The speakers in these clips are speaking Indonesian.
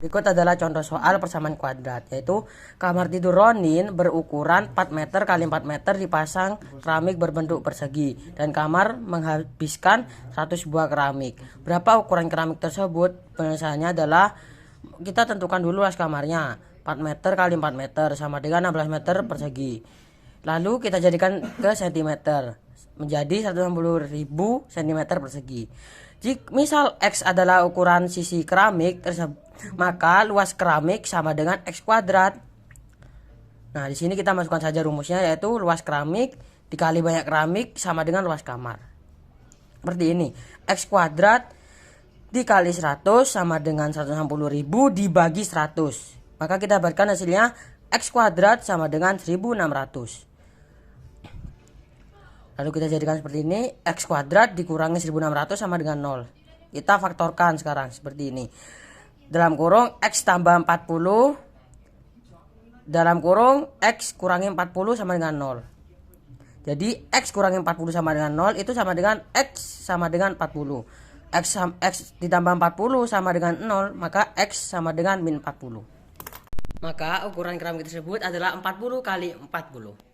Berikut adalah contoh soal persamaan kuadrat, yaitu kamar tidur Ronin berukuran 4 meter x 4 meter dipasang keramik berbentuk persegi dan kamar menghabiskan 100 buah keramik. Berapa ukuran keramik tersebut? Penyelesaiannya adalah kita tentukan dulu luas kamarnya. 4 meter x 4 meter sama dengan 16 meter persegi. Lalu kita jadikan ke cm menjadi 160.000 cm persegi. Jika misal X adalah ukuran sisi keramik tersebut, maka luas keramik sama dengan X kuadrat. Nah, di sini kita masukkan saja rumusnya, yaitu luas keramik dikali banyak keramik sama dengan luas kamar. Seperti ini. X kuadrat dikali 100 sama dengan 160.000 dibagi 100. Maka kita dapatkan hasilnya X kuadrat sama dengan 1600. Lalu kita jadikan seperti ini, X kuadrat dikurangi 1600 sama dengan 0. Kita faktorkan sekarang seperti ini. Dalam kurung X tambah 40, dalam kurung X kurangi 40 sama dengan 0. Jadi X kurangi 40 sama dengan 0 itu sama dengan X sama dengan 40. X ditambah 40 sama dengan 0, maka X sama dengan min 40. Maka ukuran keramik tersebut adalah 40 kali 40.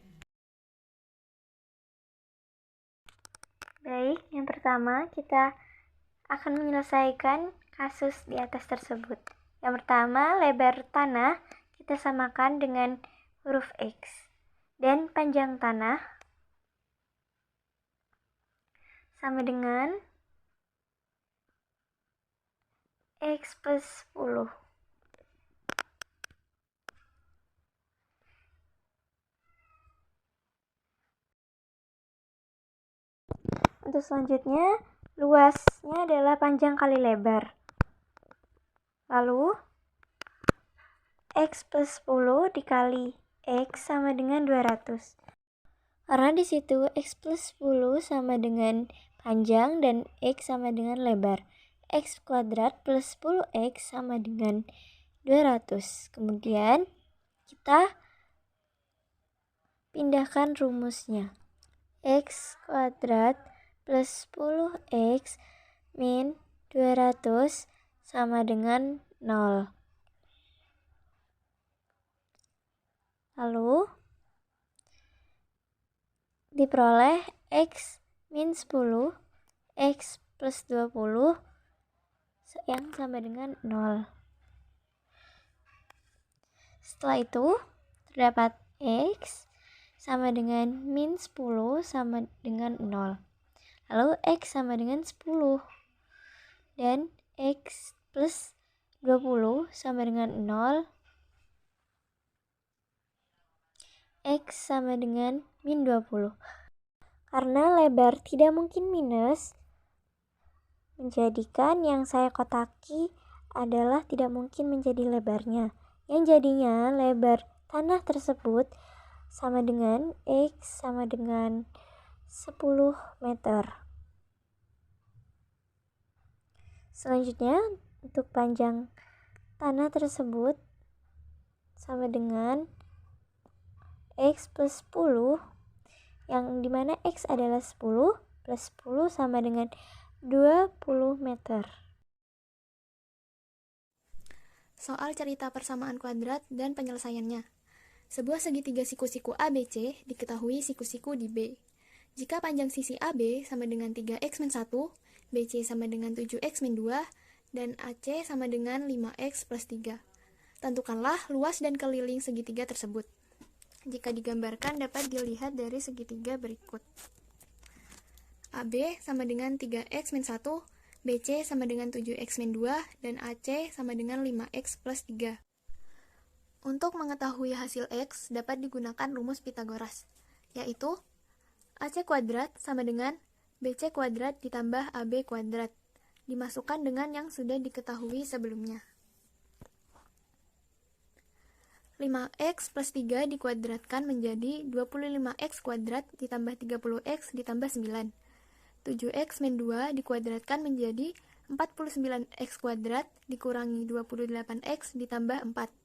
Baik, yang pertama kita akan menyelesaikan kasus di atas tersebut. Yang pertama, lebar tanah kita samakan dengan huruf X. Dan panjang tanah sama dengan X plus 10. Untuk selanjutnya, luasnya adalah panjang kali lebar. Lalu, X plus 10 dikali X sama dengan 200. Karena di situ X plus 10 sama dengan panjang dan X sama dengan lebar. X kuadrat plus 10X sama dengan 200. Kemudian, kita pindahkan rumusnya. X kuadrat plus 10X min 200 sama dengan 0. Lalu diperoleh X min 10, X plus 20 yang sama dengan 0. Setelah itu terdapat X sama dengan min 10 sama dengan 0. Lalu X sama dengan 10. Dan X plus 20 sama dengan 0. X sama dengan min 20. Karena lebar tidak mungkin minus, menjadikan yang saya kotaki adalah tidak mungkin menjadi lebarnya. Yang jadinya lebar tanah tersebut sama dengan X sama dengan 10 meter. Selanjutnya, untuk panjang tanah tersebut sama dengan X plus 10, yang dimana X adalah 10 plus 10 sama dengan 20 meter. Soal cerita persamaan kuadrat dan penyelesaiannya. Sebuah segitiga siku-siku ABC diketahui siku-siku di B. Jika panjang sisi AB sama dengan 3x min 1, BC sama dengan 7x min 2, dan AC sama dengan 5x plus 3. Tentukanlah luas dan keliling segitiga tersebut. Jika digambarkan dapat dilihat dari segitiga berikut. AB sama dengan 3x min 1, BC sama dengan 7x min 2, dan AC sama dengan 5x plus 3. Untuk mengetahui hasil X dapat digunakan rumus Pitagoras, yaitu AC kuadrat sama dengan BC kuadrat ditambah AB kuadrat, dimasukkan dengan yang sudah diketahui sebelumnya. 5x plus 3 dikuadratkan menjadi 25x kuadrat ditambah 30x ditambah 9. 7x min 2 dikuadratkan menjadi 49x kuadrat dikurangi 28x ditambah 4.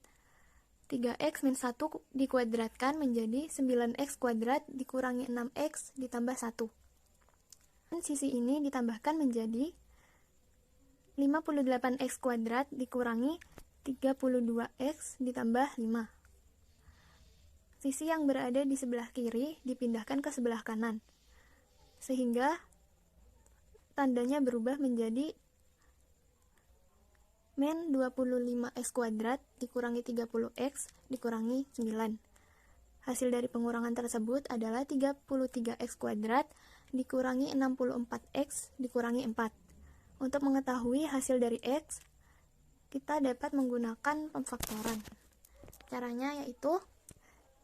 3x min 1 dikuadratkan menjadi 9x kuadrat dikurangi 6x ditambah 1. Sisi ini ditambahkan menjadi 58x kuadrat dikurangi 32x ditambah 5. Sisi yang berada di sebelah kiri dipindahkan ke sebelah kanan, sehingga tandanya berubah menjadi min 25x kuadrat dikurangi 30x dikurangi 9. Hasil dari pengurangan tersebut adalah 33x kuadrat dikurangi 64x dikurangi 4. Untuk mengetahui hasil dari x, kita dapat menggunakan pemfaktoran. Caranya yaitu,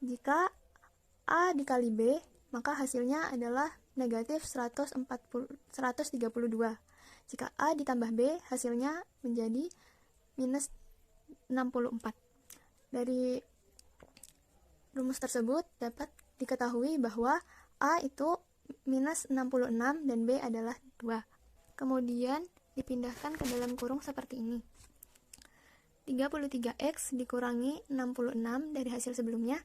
jika A dikali B, maka hasilnya adalah negatif 132. Jika A ditambah B, hasilnya menjadi minus 64. Dari rumus tersebut dapat diketahui bahwa A itu minus 66 dan B adalah 2. Kemudian dipindahkan ke dalam kurung seperti ini. 33x dikurangi 66 dari hasil sebelumnya.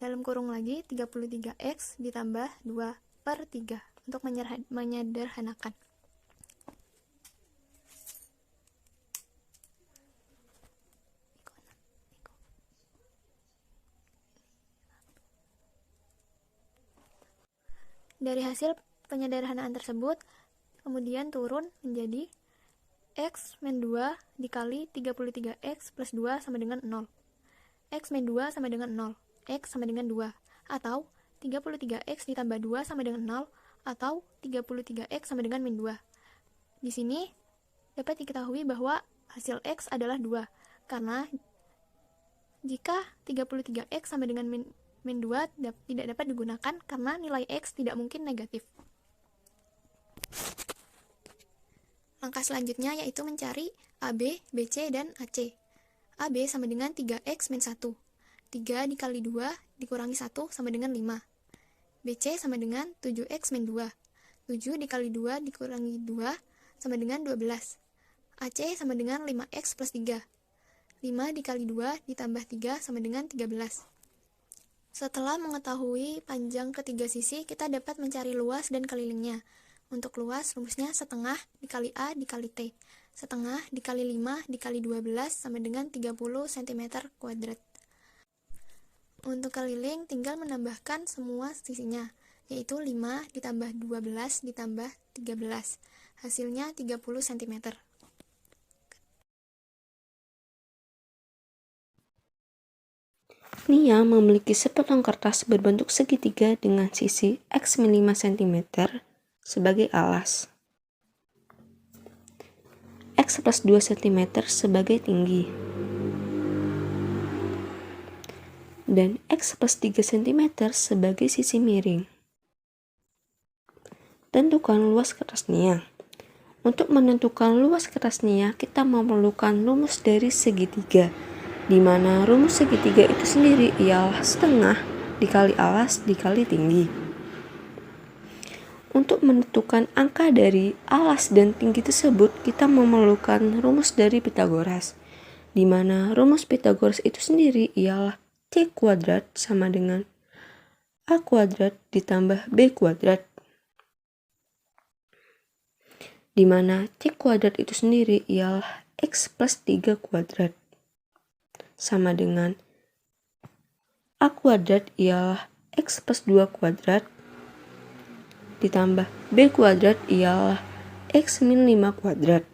Dalam kurung lagi 33x ditambah 2/3 untuk menyederhanakan. Dari hasil penyederhanaan tersebut, kemudian turun menjadi x min 2 dikali 33x plus 2 sama dengan 0. X min 2 sama dengan 0. X sama dengan 2. Atau 33x ditambah 2 sama dengan 0. Atau 33x sama dengan min 2. Di sini dapat diketahui bahwa hasil x adalah 2. Karena jika 33x sama dengan min 2 tidak dapat digunakan karena nilai x tidak mungkin negatif. Langkah selanjutnya yaitu mencari AB, BC, dan AC. AB sama dengan 3x min 1. 3 dikali 2 dikurangi 1 sama dengan 5. BC sama dengan 7x min 2. 7 dikali 2 dikurangi 2 sama dengan 12. AC sama dengan 5x plus 3. 5 dikali 2 ditambah 3 sama dengan 13. Setelah mengetahui panjang ketiga sisi, kita dapat mencari luas dan kelilingnya. Untuk luas, rumusnya setengah dikali A dikali T. Setengah dikali 5 dikali 12 sama dengan 30 cm kuadrat. Untuk keliling, tinggal menambahkan semua sisinya, yaitu 5 ditambah 12 ditambah 13. Hasilnya 30 cm. Nia memiliki sepotong kertas berbentuk segitiga dengan sisi X min 5 cm sebagai alas, X plus 2 cm sebagai tinggi, dan X plus 3 cm sebagai sisi miring. Tentukan luas kertas Nia. Untuk menentukan luas kertas Nia, kita memerlukan rumus dari segitiga, di mana rumus segitiga itu sendiri ialah setengah dikali alas dikali tinggi. Untuk menentukan angka dari alas dan tinggi tersebut, kita memerlukan rumus dari Pythagoras, di mana rumus Pythagoras itu sendiri ialah C kuadrat sama dengan A kuadrat ditambah B kuadrat, di mana C kuadrat itu sendiri ialah X plus 3 kuadrat sama dengan A kuadrat ialah X plus 2 kuadrat ditambah B kuadrat ialah X min 5 kuadrat,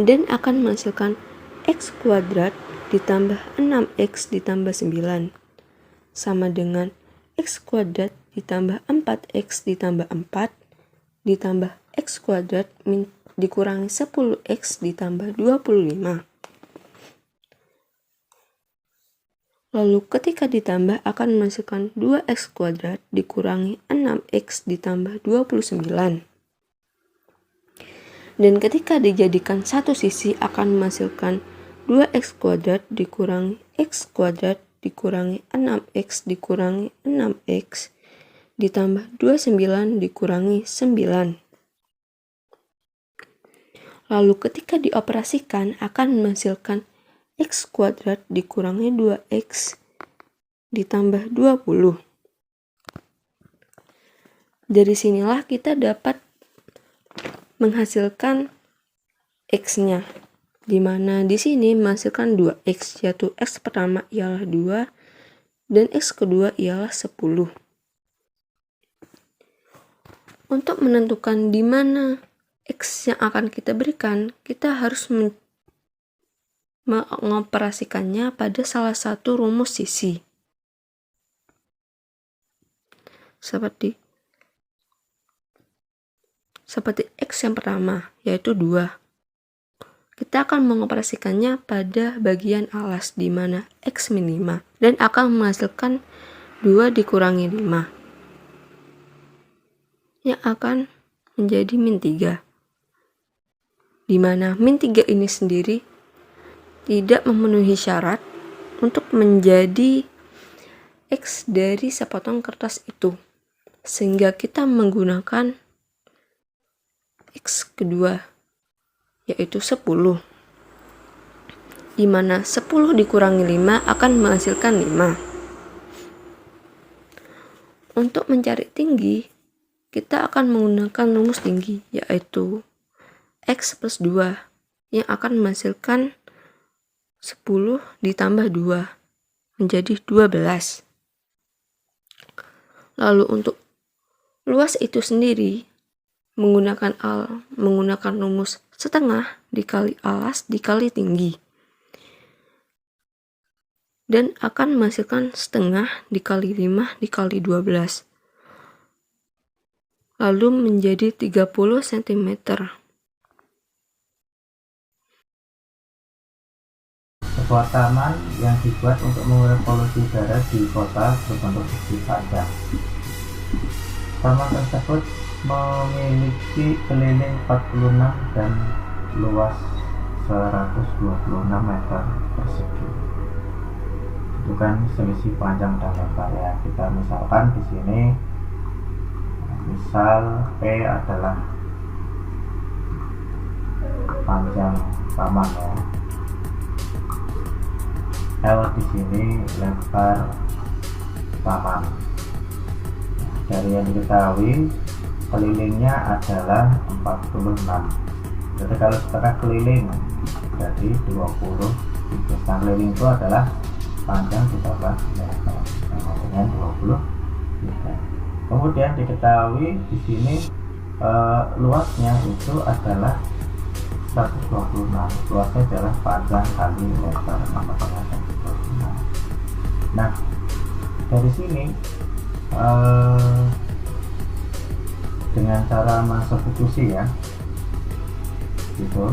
dan akan menghasilkan X kuadrat ditambah 6X ditambah 9 sama dengan X kuadrat ditambah 4X ditambah 4 ditambah X kuadrat dikurangi 10X ditambah 25. Lalu ketika ditambah akan menghasilkan 2X kuadrat dikurangi 6X ditambah 29. Dan ketika dijadikan satu sisi akan menghasilkan 2X kuadrat dikurangi X kuadrat dikurangi 6X dikurangi 6X ditambah 29 dikurangi 9. Lalu ketika dioperasikan akan menghasilkan X kuadrat dikurangi 2X ditambah 20. Dari sinilah kita dapat menghasilkan X-nya, dimana di sini menghasilkan 2X, yaitu X pertama ialah 2 dan X kedua ialah 10. Untuk menentukan di mana X yang akan kita berikan, kita harus mengoperasikannya pada salah satu rumus sisi. Seperti X yang pertama, yaitu 2. Kita akan mengoperasikannya pada bagian alas, di mana X min 5, dan akan menghasilkan 2 dikurangi 5, yang akan menjadi min 3. Di mana min 3 ini sendiri tidak memenuhi syarat untuk menjadi X dari sepotong kertas itu, sehingga kita menggunakan X kedua, yaitu 10, di mana 10 dikurangi 5 akan menghasilkan 5. Untuk mencari tinggi, kita akan menggunakan rumus tinggi, yaitu X plus 2, yang akan menghasilkan 10 ditambah 2 menjadi 12. Lalu untuk luas itu sendiri, menggunakan rumus setengah dikali alas dikali tinggi, dan akan menghasilkan setengah dikali 5 dikali 12, lalu menjadi 30 cm. Sebuah taman yang dibuat untuk mengurai polusi udara di kota berbentuk persegi panjang. Taman tersebut memiliki keliling 46 dan luas 126 meter persegi. Itu kan selisih panjang dan lebar ya. Kita misalkan di sini, misal P adalah panjang taman ya. L di sini lebar taman. Dari yang diketahui, kelilingnya adalah 46. Jadi kalau setengah keliling jadi 20. Setengah keliling itu adalah panjang ditambah lebar sama dengan 20. Kemudian diketahui di sini luasnya itu adalah 126. Luasnya adalah panjang kali lebar sama dengan 126. Nah, dari sini dengan cara mensubstitusi ya, gitu,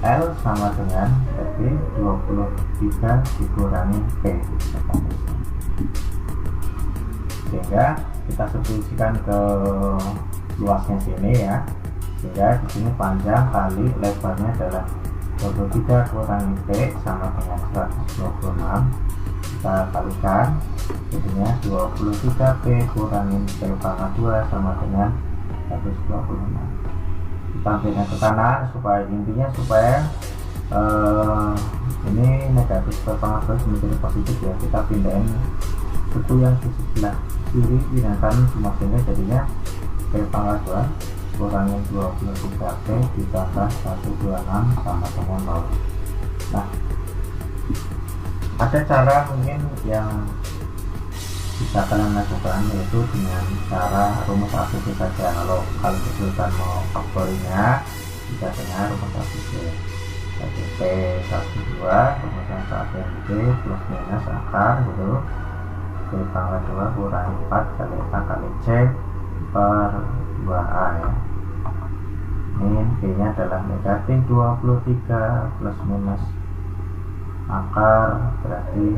L sama dengan berarti 23 dikurangi P, sehingga kita substitusikan ke luasnya sini ya, sehingga di sini panjang kali lebarnya adalah 23 kurangi P sama dengan 126. Kita kalikan, jadinya 23P kurangi P pangkat 2 sama dengan 126. Kita ambilnya ke kanan supaya intinya ini negatif P pangkat 2 menjadi positif ya. Kita pindahin suku yang di sebelah kiri pindahkan semua, sehingga jadinya P pangkat 2 kurangi 23P ditambah 126 sama dengan 0. Nah, ada cara mungkin yang bisa kalian lakukan, yaitu dengan cara rumus ABCD saja. Kalau kalian kesulitan mau faktorinya, bisa dengan rumus ABCD. Jadi P12 rumusnya ABCD plus minus akar gitu, P pangkat 2 kurangi 4 kali A kali C per 2A ya. Ini P nya adalah negatif 23 plus minus akar, berarti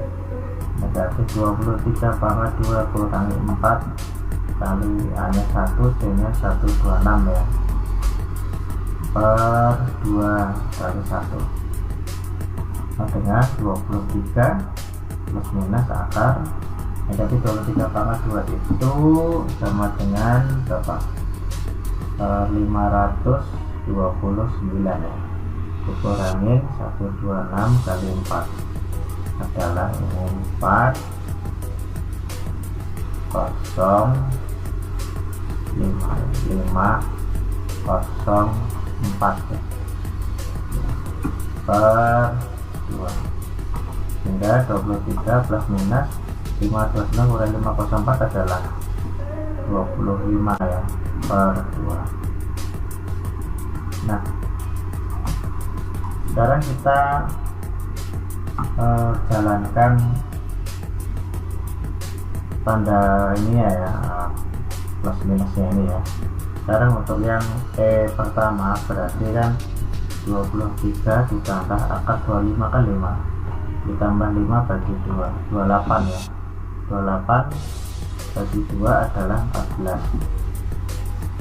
negatif 23 pangkat 2 kurangi 4 kali A nya 1, C nya 126 ya, per 2 kali 1. Nah, dengan 23 plus minus akar negatif 23 pangkat 2 itu sama dengan berapa? 529 ya, dikurangin 126 kali 4 adalah ini 4 0 5 5 ya. Per 2, sehingga 23 plus minus 526 kurangi 504 adalah 25 ya, per 2. Nah, sekarang kita jalankan tanda ini ya, plus minusnya ini ya. Sekarang untuk yang pertama berarti kan 23 ditambah akar 25 kan 5 ditambah 5 bagi 2, 28 ya. 28 bagi 2 adalah 14.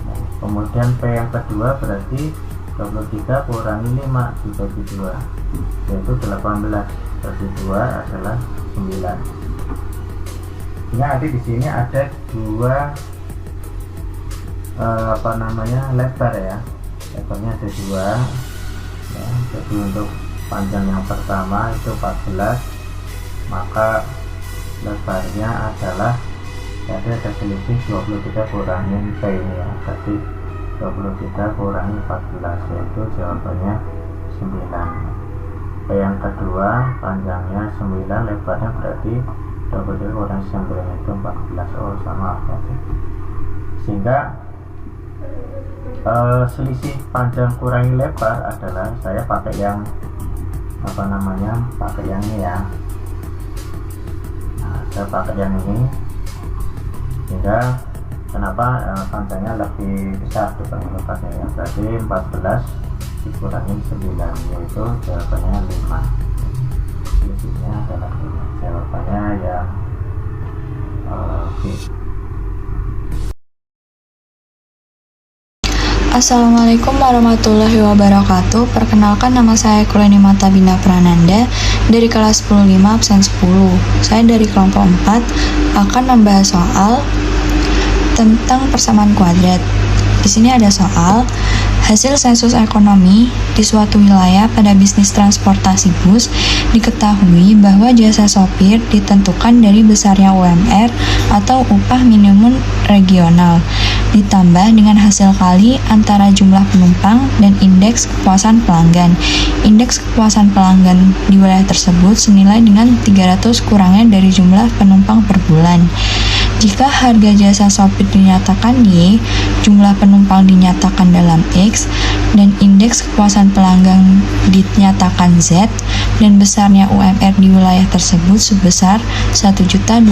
Nah, kemudian P yang kedua berarti 23 kurangi 5 dibagi 2, yaitu 18 bagi 2 adalah 9. Sehingga nanti di sini ada dua lebar ya. Lebarnya ada 2 ya. Jadi untuk panjang yang pertama itu 14, maka lebarnya adalah jadi ada selisih 23 kurangi P ini ya. Tadi 23 kurangi 14, yaitu jawabannya 9. P yang kedua panjangnya 9, lebarnya berarti 23 kurangi 9 itu 14. Oh, sama berarti. Sehingga selisih panjang kurangi lebar adalah saya pakai yang pakai yang ini ya. Nah, saya pakai yang ini, sehingga kenapa panjangnya lebih besar dibanding lebarnya ya. Berarti 14 dikurangi 9, yaitu jawabannya 5. Selisihnya adalah 5. Jawabannya yang B. Assalamualaikum warahmatullahi wabarakatuh. Perkenalkan, nama saya Kuleni Mata Bina Prananda dari kelas 105 absen 10. Saya dari kelompok 4 akan membahas soal tentang persamaan kuadrat. Di sini ada soal hasil sensus ekonomi di suatu wilayah pada bisnis transportasi bus. Diketahui bahwa jasa sopir ditentukan dari besarnya UMR atau upah minimum regional, ditambah dengan hasil kali antara jumlah penumpang dan indeks kepuasan pelanggan. Indeks kepuasan pelanggan di wilayah tersebut senilai dengan 300 kurangnya dari jumlah penumpang per bulan. Jika harga jasa sopir dinyatakan Y, jumlah penumpang dinyatakan dalam X, dan indeks kepuasan pelanggan dinyatakan Z, dan besarnya UMR di wilayah tersebut sebesar 1.200.000.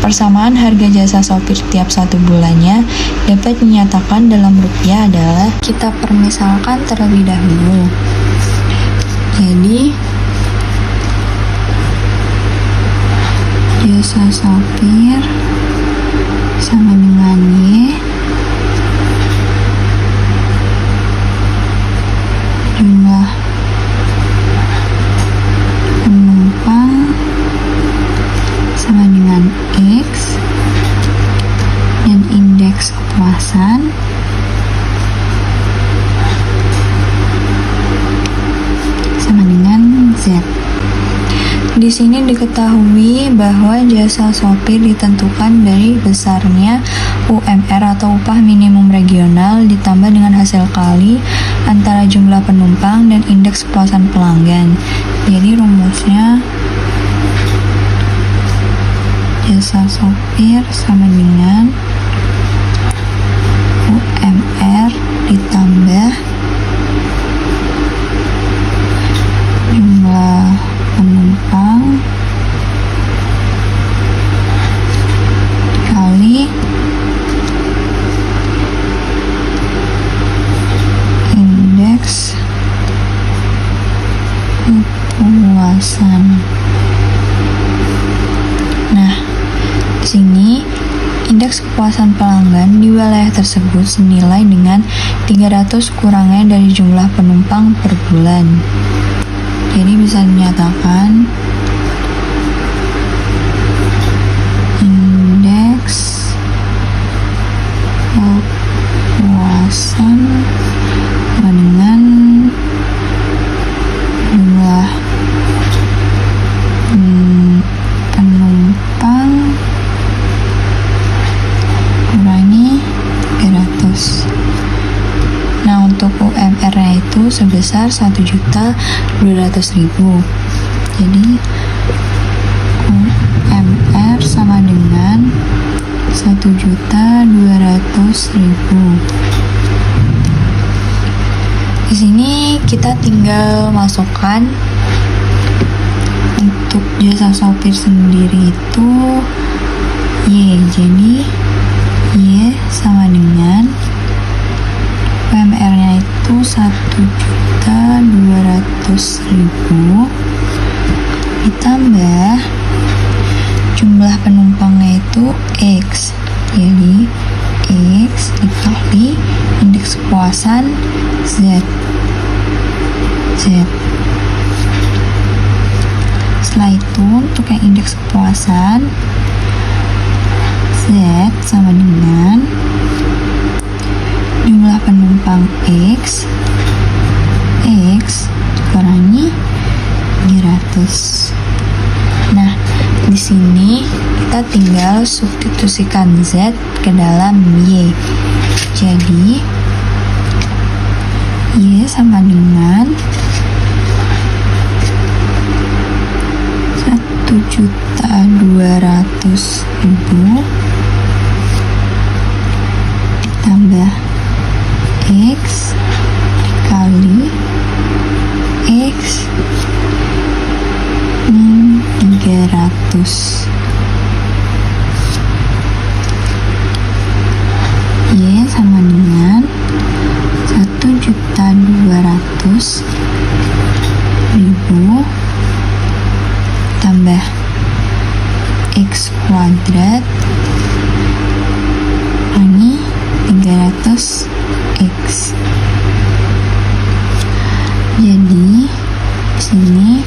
Persamaan harga jasa sopir tiap 1 bulannya dapat dinyatakan dalam rupiah adalah, kita permisalkan terlebih dahulu. Jadi jasa sopir sama dengan Y, jumlah penumpang sama dengan X, dan indeks kepuasan sama dengan Z. Di sini diketahui bahwa jasa sopir ditentukan dari besarnya UMR atau upah minimum regional ditambah dengan hasil kali antara jumlah penumpang dan indeks kepuasan pelanggan. Jadi rumusnya jasa sopir sama dengan UMR ditambah jumlah penumpang kali indeks kepuasan. Nah, di sini indeks kepuasan pelanggan di wilayah tersebut senilai dengan 300 kurangnya dari jumlah penumpang per bulan. Jadi bisa dinyatakan indeks kepuasan dengan jumlah penumpang kurangi 300. sebesar 1.200.000. Jadi UMR sama dengan 1.200.000. Di sini kita tinggal masukkan untuk jasa sopir sendiri itu Y. Jadi Y sama dengan UMR-nya itu 1.200.000 ditambah jumlah penumpangnya itu X. Jadi X dikali indeks kepuasan Z. Setelah itu untuk yang indeks kepuasan Z sama dengan jumlah penumpang X dikurangi 300. Nah, di sini kita tinggal substitusikan Z ke dalam Y. Jadi Y sama dengan 1.200.000 ditambah X dikali X min 300. Y sama dengan 1.200.000 tambah X kuadrat kurangi 300X. Jadi di sini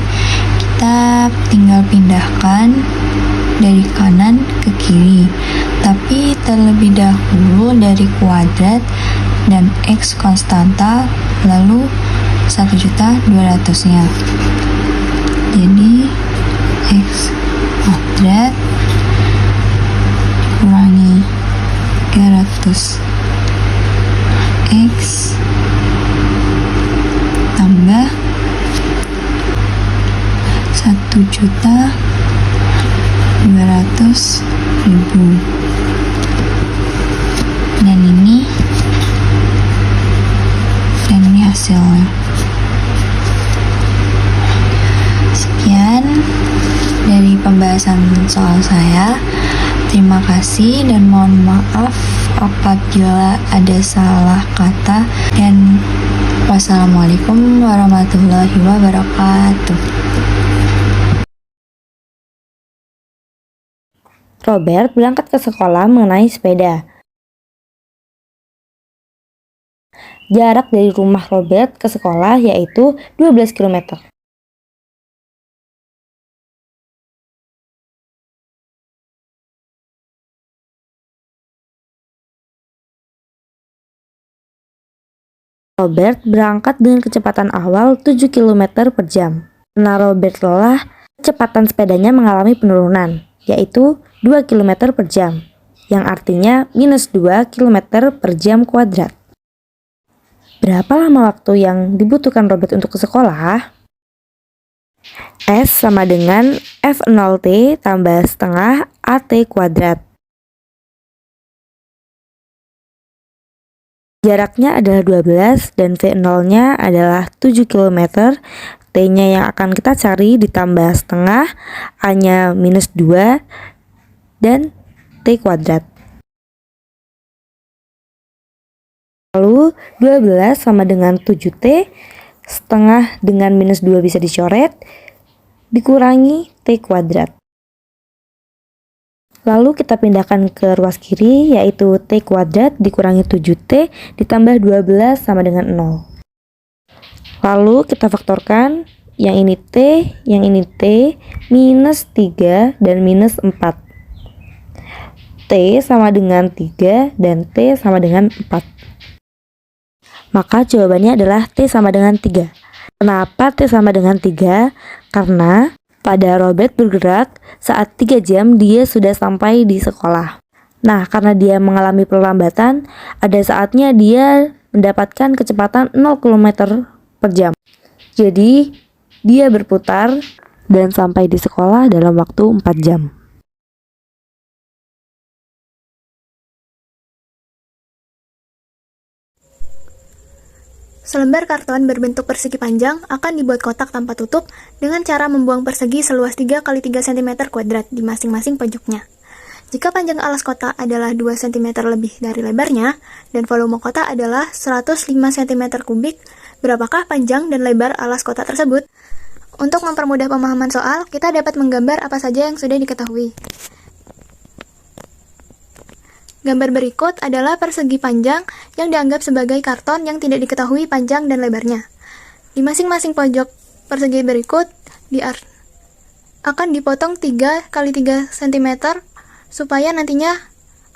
kita tinggal pindahkan dari kanan ke kiri, tapi terlebih dahulu dari kuadrat dan X konstanta lalu 1.200.000-nya. Jadi X kuadrat kurangi 300 X tambah 1.200.000. Dan ini hasilnya. Sekian dari pembahasan soal saya. Terima kasih dan mohon maaf apabila ada salah kata, dan wassalamualaikum warahmatullahi wabarakatuh. Robert berangkat ke sekolah mengenai sepeda. Jarak dari rumah Robert ke sekolah yaitu 12 km. Robert berangkat dengan kecepatan awal 7 km per jam. Karena Robert lelah, kecepatan sepedanya mengalami penurunan, yaitu 2 km per jam, yang artinya minus 2 km per jam kuadrat. Berapa lama waktu yang dibutuhkan Robert untuk ke sekolah? S sama dengan F0T tambah setengah AT kuadrat. Jaraknya adalah 12 dan V0-nya adalah 7 km. T-nya yang akan kita cari ditambah setengah, A-nya minus 2, dan T kuadrat. Lalu 12 sama dengan 7T, setengah dengan minus 2 bisa dicoret, dikurangi T kuadrat. Lalu kita pindahkan ke ruas kiri, yaitu T kuadrat dikurangi 7T ditambah 12 sama dengan 0. Lalu kita faktorkan, yang ini T, yang ini T, minus 3 dan minus 4. T sama dengan 3 dan T sama dengan 4. Maka jawabannya adalah T sama dengan 3. Kenapa T sama dengan 3? Karena pada Robert bergerak saat 3 jam dia sudah sampai di sekolah. Nah, karena dia mengalami perlambatan, ada saatnya dia mendapatkan kecepatan 0 km per jam. Jadi, dia berputar dan sampai di sekolah dalam waktu 4 jam. Selembar karton berbentuk persegi panjang akan dibuat kotak tanpa tutup dengan cara membuang persegi seluas 3 x 3 cm kuadrat di masing-masing pojoknya. Jika panjang alas kotak adalah 2 cm lebih dari lebarnya dan volume kotak adalah 105 cm kubik, berapakah panjang dan lebar alas kotak tersebut? Untuk mempermudah pemahaman soal, kita dapat menggambar apa saja yang sudah diketahui. Gambar berikut adalah persegi panjang yang dianggap sebagai karton yang tidak diketahui panjang dan lebarnya. Di masing-masing pojok persegi berikut akan dipotong 3 x 3 cm supaya nantinya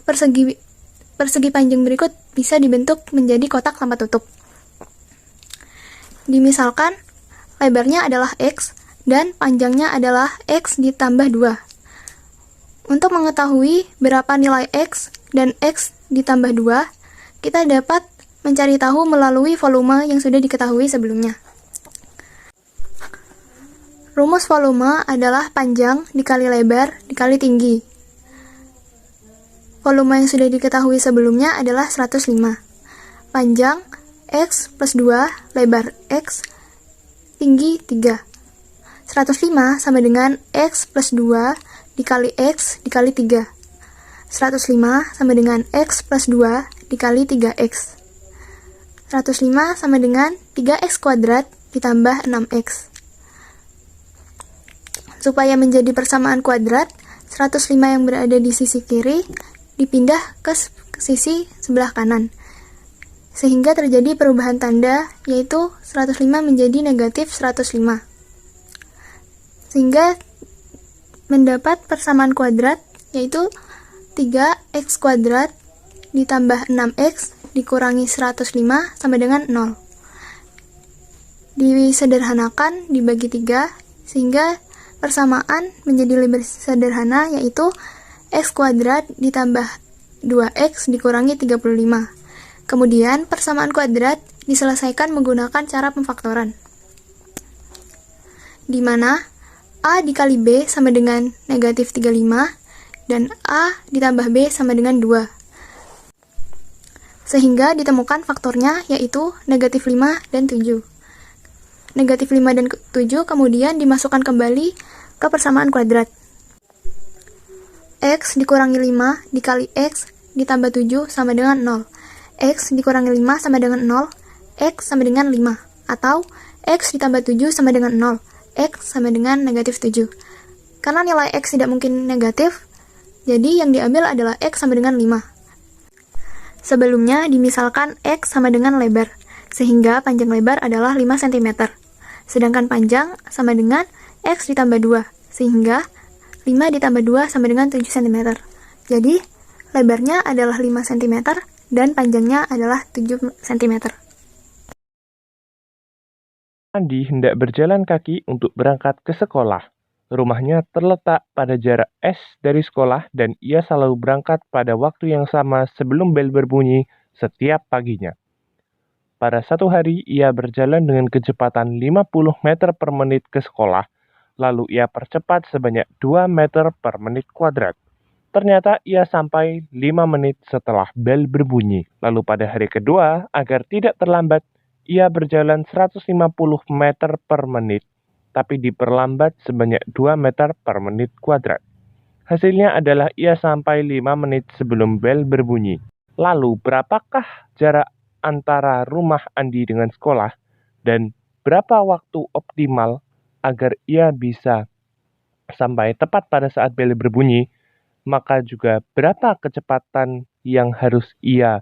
persegi panjang berikut bisa dibentuk menjadi kotak tanpa tutup. Dimisalkan lebarnya adalah X dan panjangnya adalah X ditambah 2. Untuk mengetahui berapa nilai X dan X ditambah 2, kita dapat mencari tahu melalui volume yang sudah diketahui sebelumnya. Rumus volume adalah panjang dikali lebar dikali tinggi. Volume yang sudah diketahui sebelumnya adalah 105. Panjang X plus 2, lebar X, tinggi 3. 105 sama dengan X plus 2 dikali X dikali 3. 105 sama dengan X plus 2 dikali 3X. 105 sama dengan 3X kuadrat ditambah 6X. Supaya menjadi persamaan kuadrat, 105 yang berada di sisi kiri dipindah ke sisi sebelah kanan. Sehingga terjadi perubahan tanda, yaitu 105 menjadi negatif 105. Sehingga mendapat persamaan kuadrat, yaitu 3x kuadrat ditambah 6x dikurangi 105 sama dengan 0. Disederhanakan dibagi 3 sehingga persamaan menjadi lebih sederhana, yaitu x kuadrat ditambah 2x dikurangi 35. Kemudian persamaan kuadrat diselesaikan menggunakan cara pemfaktoran, di mana A dikali B sama dengan negatif 35 dan A ditambah B sama dengan 2. Sehingga ditemukan faktornya, yaitu negatif 5 dan 7. Negatif 5 dan 7 kemudian dimasukkan kembali ke persamaan kuadrat. X dikurangi 5 dikali X ditambah 7 sama dengan 0. X dikurangi 5 sama dengan 0, X sama dengan 5. Atau X ditambah 7 sama dengan 0, X sama dengan negatif 7. Karena nilai X tidak mungkin negatif, jadi yang diambil adalah X sama dengan 5. Sebelumnya dimisalkan X sama dengan lebar, sehingga panjang lebar adalah 5 cm. Sedangkan panjang sama dengan X ditambah 2, sehingga 5 ditambah 2 sama dengan 7 cm. Jadi, lebarnya adalah 5 cm dan panjangnya adalah 7 cm. Andi hendak berjalan kaki untuk berangkat ke sekolah. Rumahnya terletak pada jarak S dari sekolah dan ia selalu berangkat pada waktu yang sama sebelum bel berbunyi setiap paginya. Pada satu hari, ia berjalan dengan kecepatan 50 meter per menit ke sekolah, lalu ia percepat sebanyak 2 meter per menit kuadrat. Ternyata ia sampai 5 menit setelah bel berbunyi. Lalu pada hari kedua, agar tidak terlambat, ia berjalan 150 meter per menit, tapi diperlambat sebanyak 2 meter per menit kuadrat. Hasilnya adalah ia sampai 5 menit sebelum bel berbunyi. Lalu berapakah jarak antara rumah Andi dengan sekolah dan berapa waktu optimal agar ia bisa sampai tepat pada saat bel berbunyi? Maka juga berapa kecepatan yang harus ia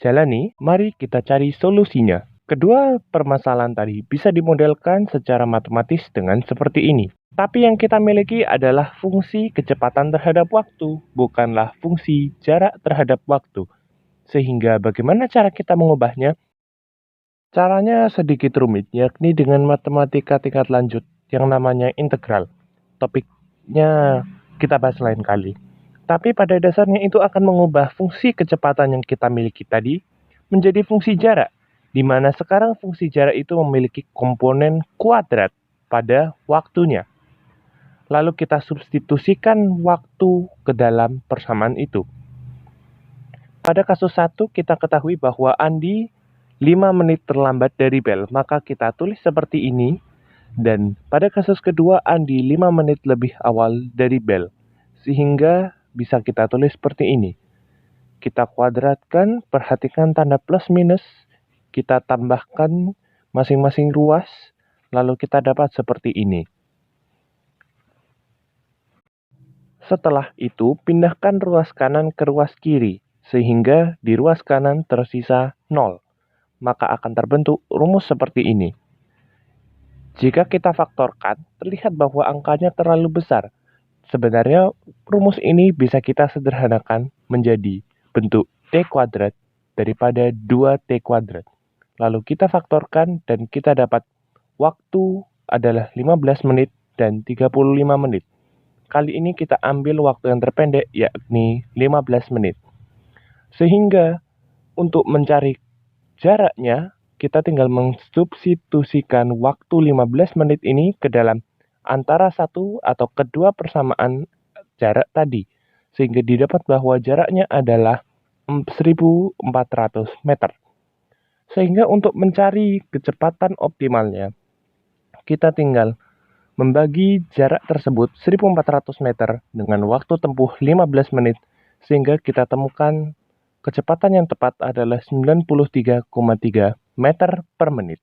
jalani? Mari kita cari solusinya. Kedua permasalahan tadi bisa dimodelkan secara matematis dengan seperti ini. Tapi yang kita miliki adalah fungsi kecepatan terhadap waktu, bukanlah fungsi jarak terhadap waktu. Sehingga bagaimana cara kita mengubahnya? Caranya sedikit rumit, yakni dengan matematika tingkat lanjut yang namanya integral. Topiknya kita bahas lain kali. Tapi pada dasarnya itu akan mengubah fungsi kecepatan yang kita miliki tadi menjadi fungsi jarak, di mana sekarang fungsi jarak itu memiliki komponen kuadrat pada waktunya. Lalu kita substitusikan waktu ke dalam persamaan itu. Pada kasus 1 kita ketahui bahwa Andi 5 menit terlambat dari bel, maka kita tulis seperti ini. Dan pada kasus kedua Andi 5 menit lebih awal dari bel, sehingga bisa kita tulis seperti ini. Kita kuadratkan, perhatikan tanda plus minus, kita tambahkan masing-masing ruas, lalu kita dapat seperti ini. Setelah itu, pindahkan ruas kanan ke ruas kiri, sehingga di ruas kanan tersisa 0. Maka akan terbentuk rumus seperti ini. Jika kita faktorkan, terlihat bahwa angkanya terlalu besar. Sebenarnya, rumus ini bisa kita sederhanakan menjadi bentuk T kuadrat daripada 2T kuadrat. Lalu kita faktorkan dan kita dapat waktu adalah 15 menit dan 35 menit. Kali ini kita ambil waktu yang terpendek, yakni 15 menit. Sehingga untuk mencari jaraknya, kita tinggal mensubstitusikan waktu 15 menit ini ke dalam antara satu atau kedua persamaan jarak tadi. Sehingga didapat bahwa jaraknya adalah 1.400 meter. Sehingga untuk mencari kecepatan optimalnya, kita tinggal membagi jarak tersebut 1.400 meter dengan waktu tempuh 15 menit, sehingga kita temukan kecepatan yang tepat adalah 93,3 meter per menit.